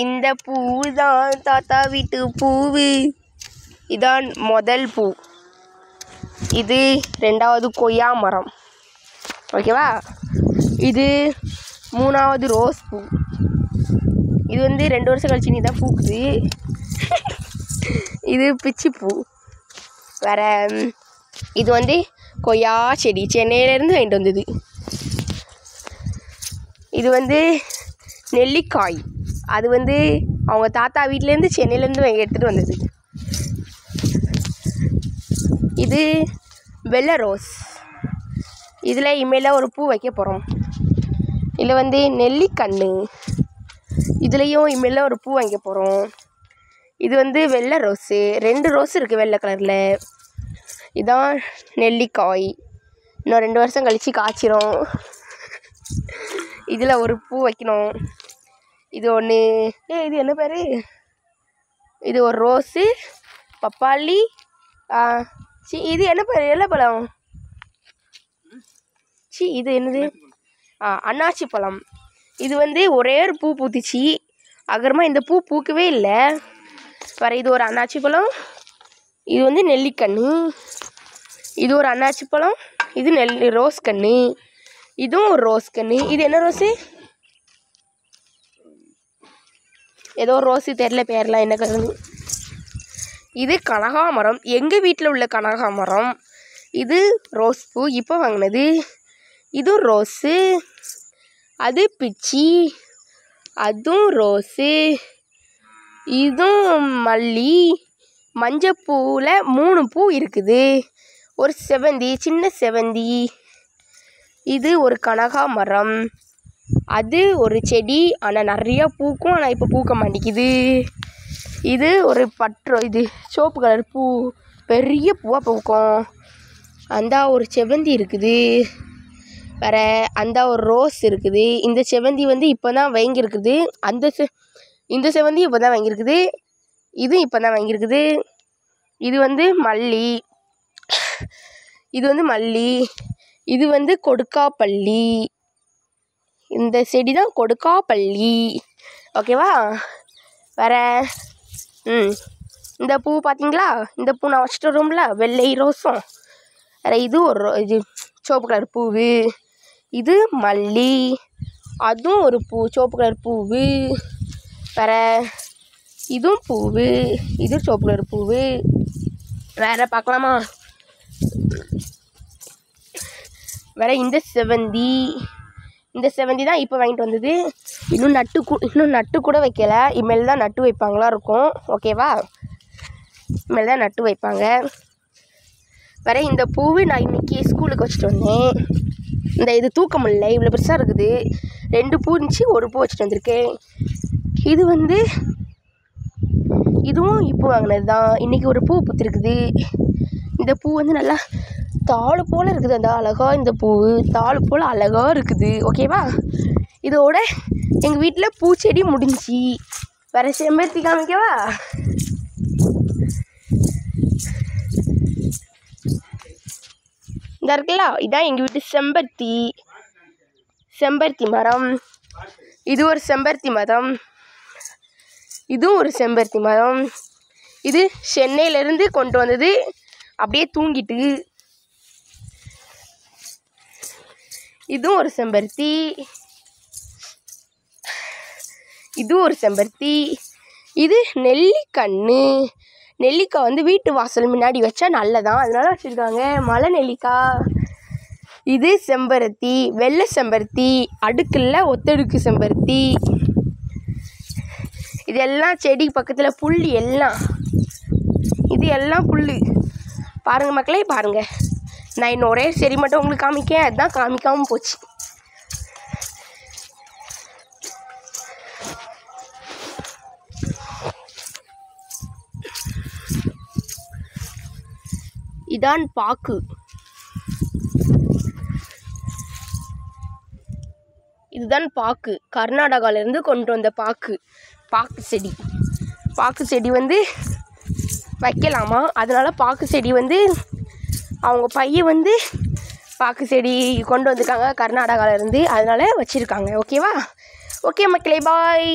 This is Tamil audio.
இந்த பூ தான் தாத்தா வீட்டு பூவு. இதான் முதல் பூ. இது ரெண்டாவது கொய்யா மரம். ஓகேவா? இது மூணாவது ரோஸ் பூ. இது 2 வருஷம் கழிச்சு நீ தான் பூக்குது. இது பிச்சி பூ. வேறு இது கொய்யா செடி சென்னையிலேருந்து வாங்கிட்டு வந்தது. இது நெல்லிக்காய். அது அவங்க தாத்தா வீட்டிலேருந்து சென்னையிலேருந்து எடுத்துகிட்டு வந்தது. இது வெள்ளை ரோஸ். இதில் இனிமேல் ஒரு பூ வைக்க போகிறோம். இதில் நெல்லிக்கண்ணு. இதுலேயும் இனிமேல் ஒரு பூ வைக்க போகிறோம். இது வெள்ளை ரோஸு. 2 ரோஸ் இருக்குது வெள்ளை கலரில். இதான் நெல்லிக்காய். இன்னும் 2 வருஷம் கழித்து காய்ச்சிரும். இதில் ஒரு பூ வைக்கணும். இது ஒன்று. இது என்ன பேர்? இது ஒரு ரோஸு, பப்பாளி. இது என்ன பேர்? எல்லாம் பழம். இது என்னது? அன்னாச்சி பழம். இது ஒரே ஒரு பூ பூத்துச்சு. அப்புறமா இந்த பூ பூக்கவே இல்லை. வேறு இது ஒரு அன்னாச்சி பழம். இது நெல்லிக்கண்ணு. இது ஒரு அன்னாச்சி பழம். இது ரோஸ் கன்று. இதுவும் ஒரு ரோஸ் கன்று. இது என்ன ரோஸு? ஏதோ ஒரு ரோஸு தெரில பேரெலாம் என்ன கன்று. இது கனகாமரம். எங்கள் வீட்டில் உள்ள கனகாமரம். இது ரோஸ் பூ இப்போ வாங்கினது. இதுவும் ரோஸு. அது பிச்சி. அதுவும் ரோஸு. இதுவும் மல்லி. மஞ்சப்பூவில் 3 பூ இருக்குது. ஒரு செவந்தி, சின்ன செவந்தி. இது ஒரு கனகாமரம். அது ஒரு செடி. ஆனால் நிறையா பூக்கும். ஆனால் இப்போ பூக்க மாட்டேங்குது. இது ஒரு இது சிவப்பு கலர் பூ. பெரிய பூவாக பூக்கும். அந்த ஒரு செவந்தி இருக்குது. வேறு அந்த ஒரு ரோஸ் இருக்குது. இந்த செவந்தி இப்போ தான் வாங்கியிருக்குது. இந்த செவந்தி இப்போ தான் வாங்கியிருக்குது. இது இப்போ தான் வாங்கியிருக்குது. இது மல்லி. இது மல்லி. இது கொடுக்காப்பள்ளி. இந்த செடி தான் கொடுக்காப்பள்ளி. ஓகேவா? வேறு இந்த பூ பார்த்தீங்களா? இந்த பூ நான் வச்சுட்டு வரும்ல, வெள்ளை ரோஸும். வேறு இது சிவப்பு கலர் பூவு. இது மல்லி. அதுவும் ஒரு பூ, சிவப்பு கலர் பூவு. வேறு இதுவும் பூவு. இது சிவப்பு கலர் பூவு. வேறு பார்க்கலாமா? வேறு இந்த செவந்தி. இந்த செவந்தி தான் இப்போ வாங்கிட்டு வந்தது. இன்னும் நட்டு கூட வைக்கலை. இனிமேல் தான் நட்டு வைப்பாங்களா இருக்கும். ஓகேவா? இனிமேல் தான் நட்டு வைப்பாங்க. வேறு இந்த பூவு நான் இன்றைக்கி ஸ்கூலுக்கு வச்சுட்டு வந்தேன். இது தூக்க முடியல, இவ்வளோ பெருசாக இருக்குது. 2 பூ இருந்துச்சு, ஒரு பூ வச்சுட்டு வந்திருக்கேன். இது இதுவும் இப்போ வாங்கினது தான். இன்றைக்கி ஒரு பூ பூத்துருக்குது. இந்த பூ நல்லா தாள் போல் இருக்குது. அந்த அழகாக இந்த பூ தாள் போல் அழகாக இருக்குது. ஓகேவா? இதோட எங்கள் வீட்டில் பூச்செடி முடிஞ்சி. வேறு செம்பருத்தி காமிக்கவா? இந்த இருக்குல்ல, இதான் எங்கள் வீட்டு செம்பருத்தி மரம். இது ஒரு செம்பருத்தி மரம். இதுவும் ஒரு செம்பருத்தி மரம். இது சென்னையிலேருந்து கொண்டு வந்தது. அப்படியே தூங்கிட்டு. இதுவும் ஒரு செம்பருத்தி. இது ஒரு செம்பருத்தி. இது நெல்லிக்கண்ணு. நெல்லிக்காய் வீட்டு வாசல் முன்னாடி வச்சா நல்லதான், அதனால வச்சுருக்காங்க. மலை நெல்லிக்காய். இது செம்பருத்தி, வெள்ளை செம்பருத்தி. அடுக்கில் ஒத்தடுக்கு செம்பருத்தி. இதெல்லாம் செடி பக்கத்தில் புல். எல்லாம் இது எல்லாம் புல். பாருங்கள் மக்களே, பாருங்கள். நான் இன்னும் ஒரே செடி மட்டும் உங்களுக்கு காமிக்கேன். அதுதான் காமிக்காமல் போச்சு. இதான் பாக்கு. இதுதான் பாக்கு. கர்நாடகாவிலேருந்து கொண்டு வந்த பாக்கு செடி. பாக்கு செடி வைக்கலாமா? அதனால் பாக்கு செடி அவங்க பையன் பாக்கு செடி கொண்டு வந்திருக்காங்க கர்நாடகாவிலேருந்து. அதனால் வச்சுருக்காங்க. ஓகேவா? ஓகே மக்களே, பாய்.